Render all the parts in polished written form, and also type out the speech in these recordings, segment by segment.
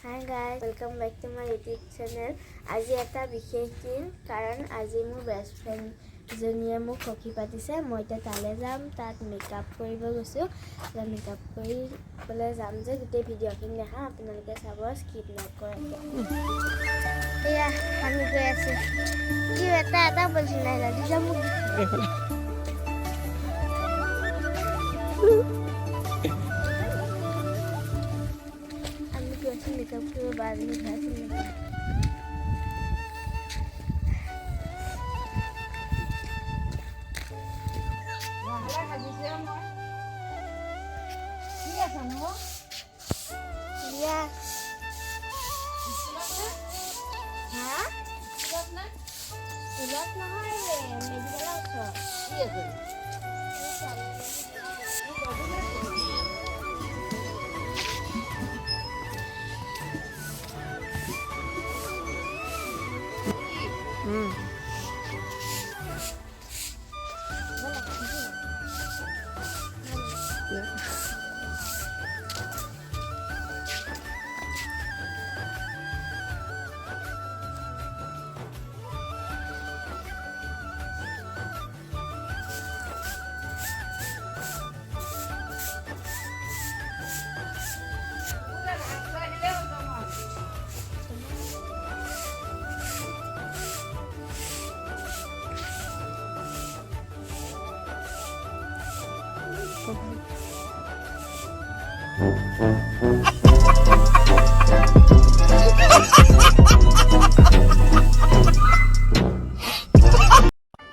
Hi guys, welcome back to my YouTube channel. আজি এটা বিশেষ দিন কাৰণ আজি মোৰ বেষ্ট ফ্ৰেণ্ড জনীয়ে মোক সখী পাতিছে মই এতিয়া তালে যাম তাত মেকআপ কৰিব গৈছো মেকআপ কৰি বলে যাম যে গোটেই ভিডিঅ'খিনি দেখা আপোনালোকে চাব স্কিপ নকৰাকে এয়া আমি গৈ আছো কি এটা বলছি নাই লাগি যাম मेकअप के बाद में घर से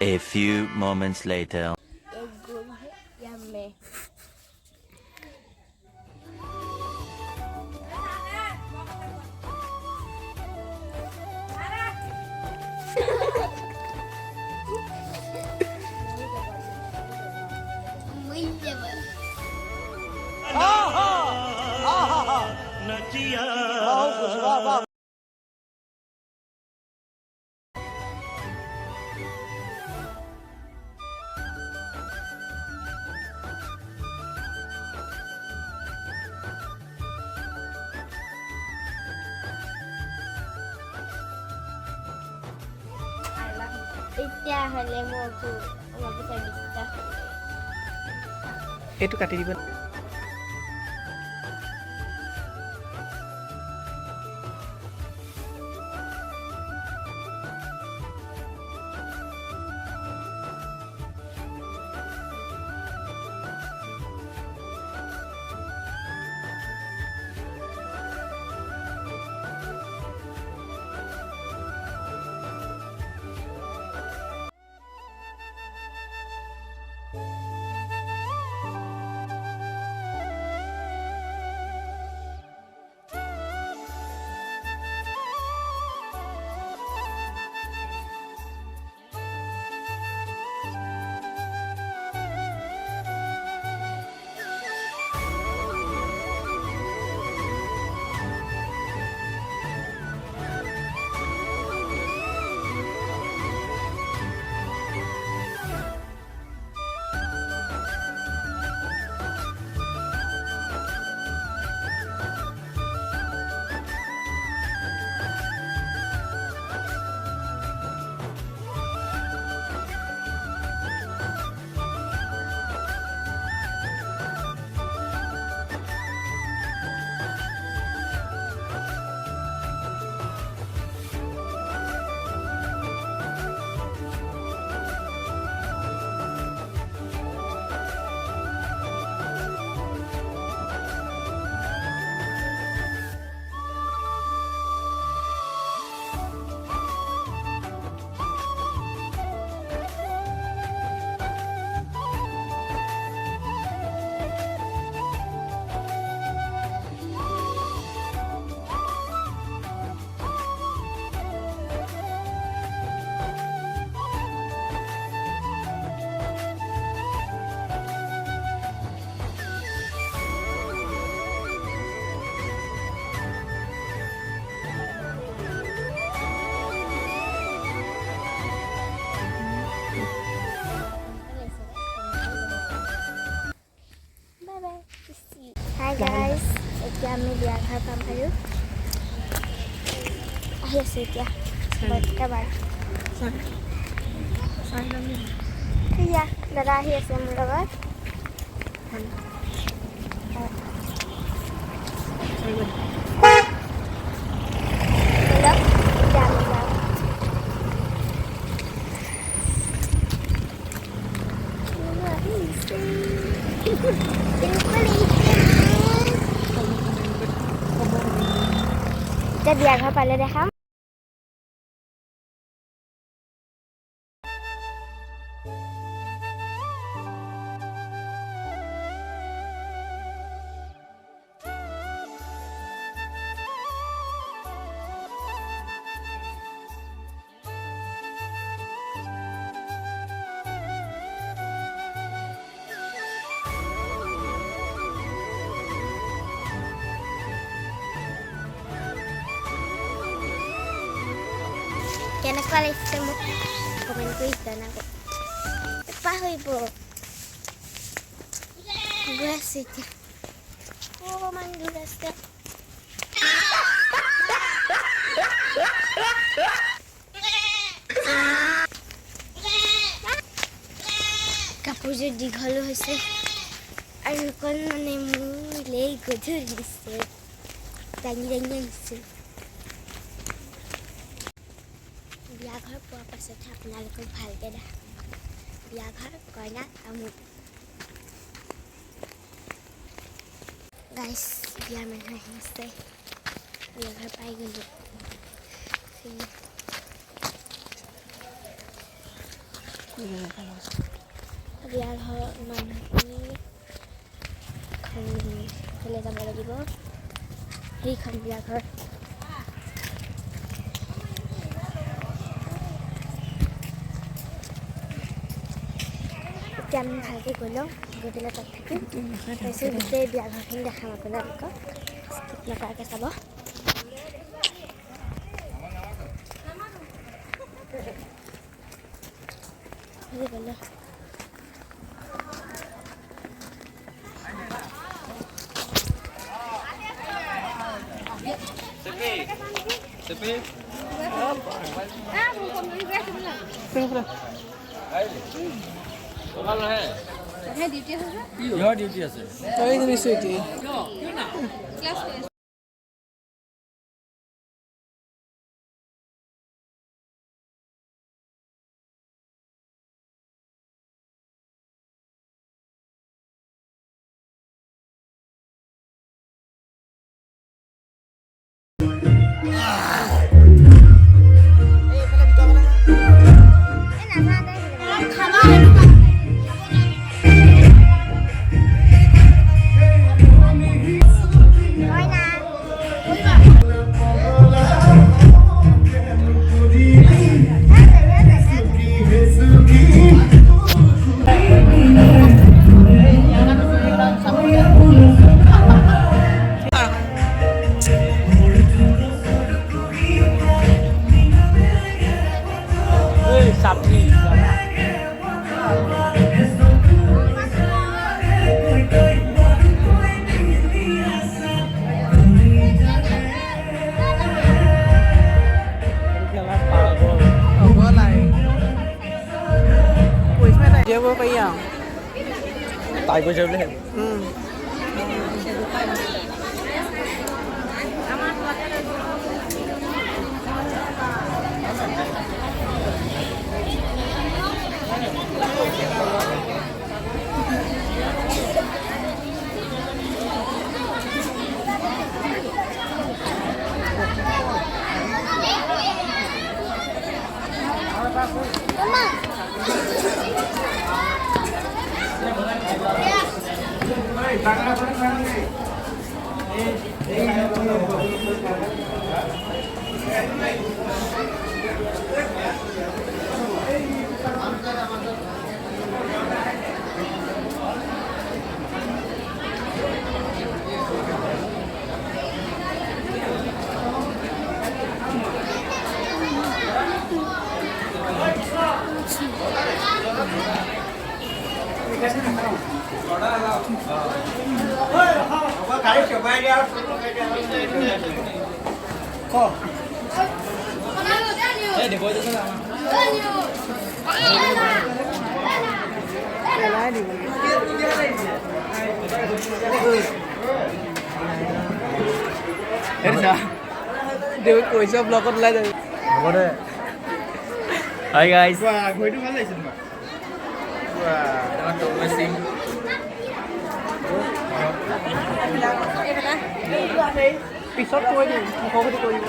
A few moments later. Yummy. Itya hale mo ko magsa bisa. Itu kati diban. Hi guys, এতিয়া আমি বিয়া ঘৰ পাম আৰু আহি আছে এতিয়া একেবাৰে এয়া দাদা আহি আছে মোৰ লগত এতিয়া বিয়া ঘৰ পালে দেখাম কেনেকুৱা লাগিছে মোক কমেণ্ট কৰি জনাব পাহৰিব গৈ আছে এতিয়া অকণমান দূৰ আছে কাপোৰযোৰ দীঘলো হৈছে আৰু অকণ মানে মোলৈ গধুৰ দিছে দাঙি দাঙি আনিছোঁ বিয়া ঘৰ পোৱাৰ পাছতহে আপোনালোকক ভালকৈ দেখাম বিয়া ঘৰ কইনা আমুক গাইছ বিয়াৰ মানুহ আহিছে বিয়া ঘৰ পাই গ'লোঁ বিয়া ঘৰ মানুহখিনি ফালে যাব লাগিব সেইখন বিয়া ঘৰ এতিয়া আমি ভালকৈ গৈ লওঁ গৈ পেলাই তাত থাকিম তাৰপিছত গোটেই বিয়া ঘৰখিনি দেখাম আপোনালোকক স্কিপ নকৰাকৈ চাব গ'লোঁ ডিউটি আছে তাই কৈছে বোলে Kok দেউ কৈছে ব্লগত ওলাই যাবি হ'ব দে হাই গাইস ঘড়ীটো ভাল লাগিছে পিছত কৈ দিম মুখগতি কৰিব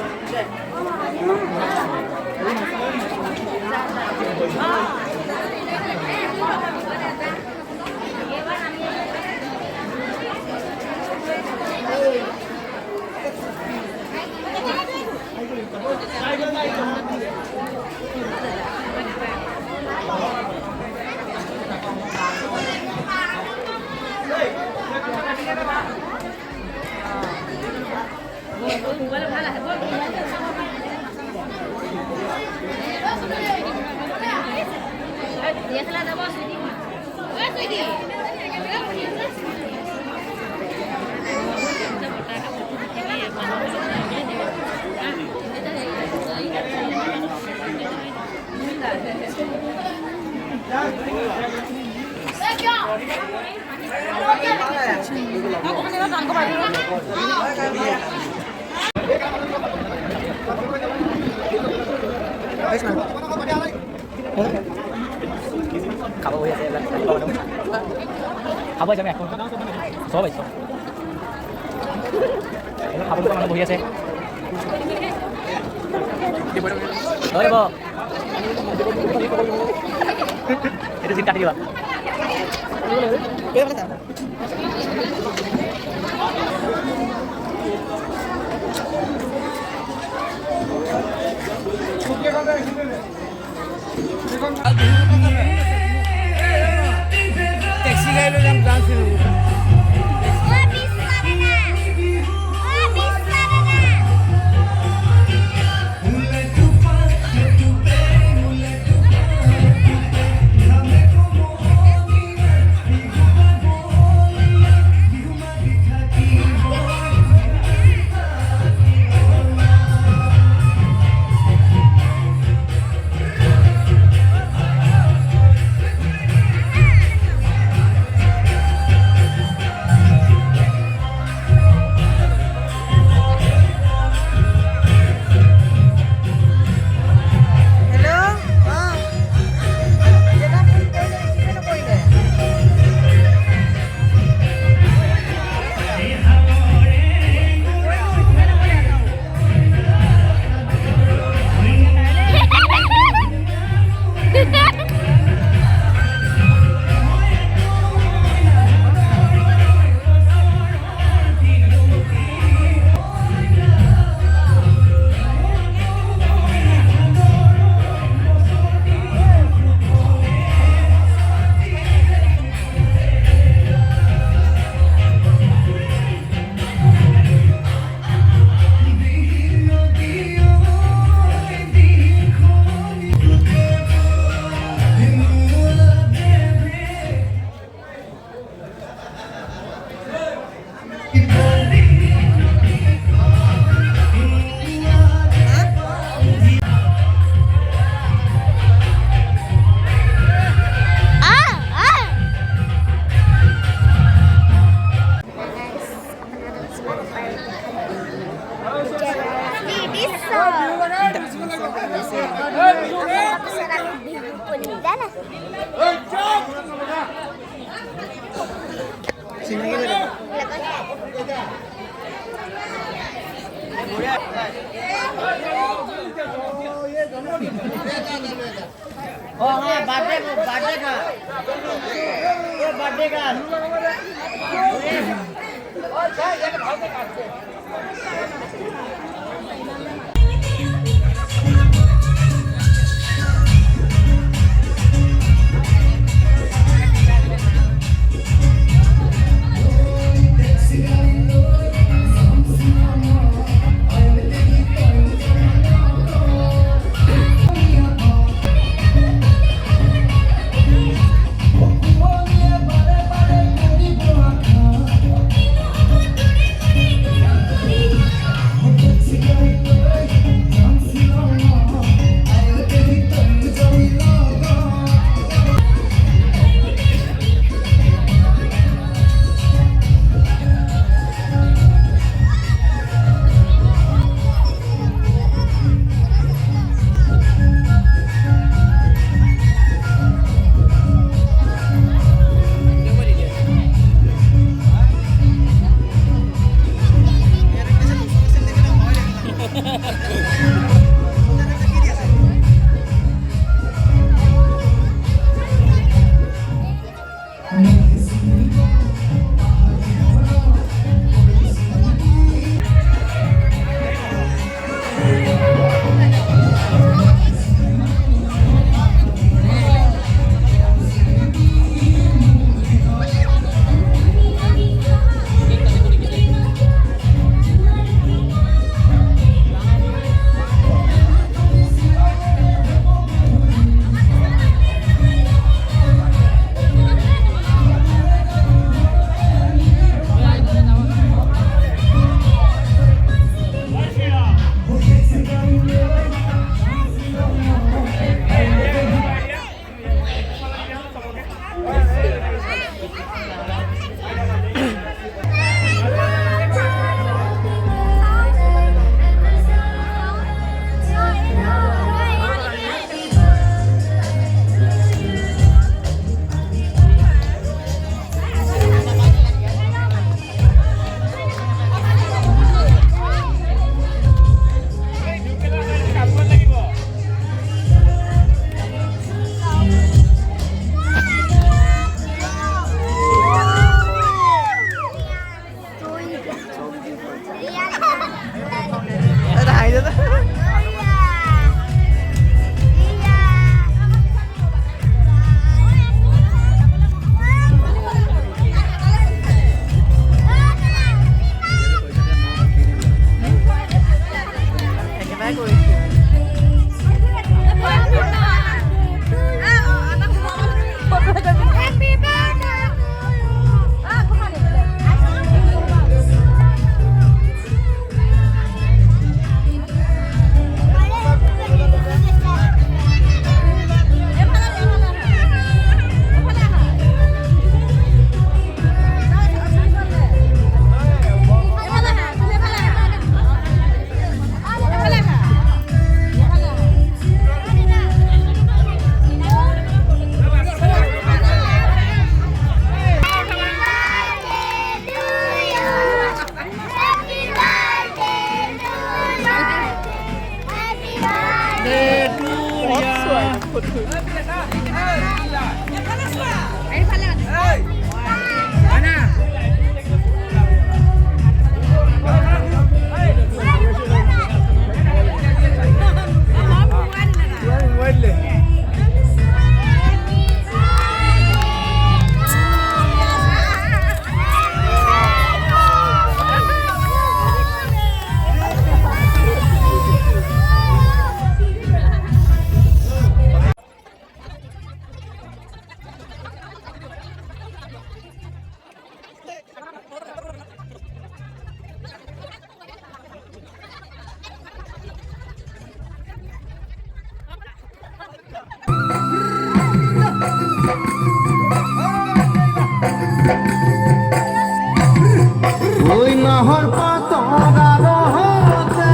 খাব বহি আছে খাব আহিছে আমি এখন চব আহিছ খাব মানুহ বহি আছে ধৰিব এইটো চিট কাটি দিবা টেক্সি গাড়ীলৈ যাম ডান্স কৰিব ถ่ายด้วยนะ ওই নহর পাতরা হতে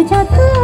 যত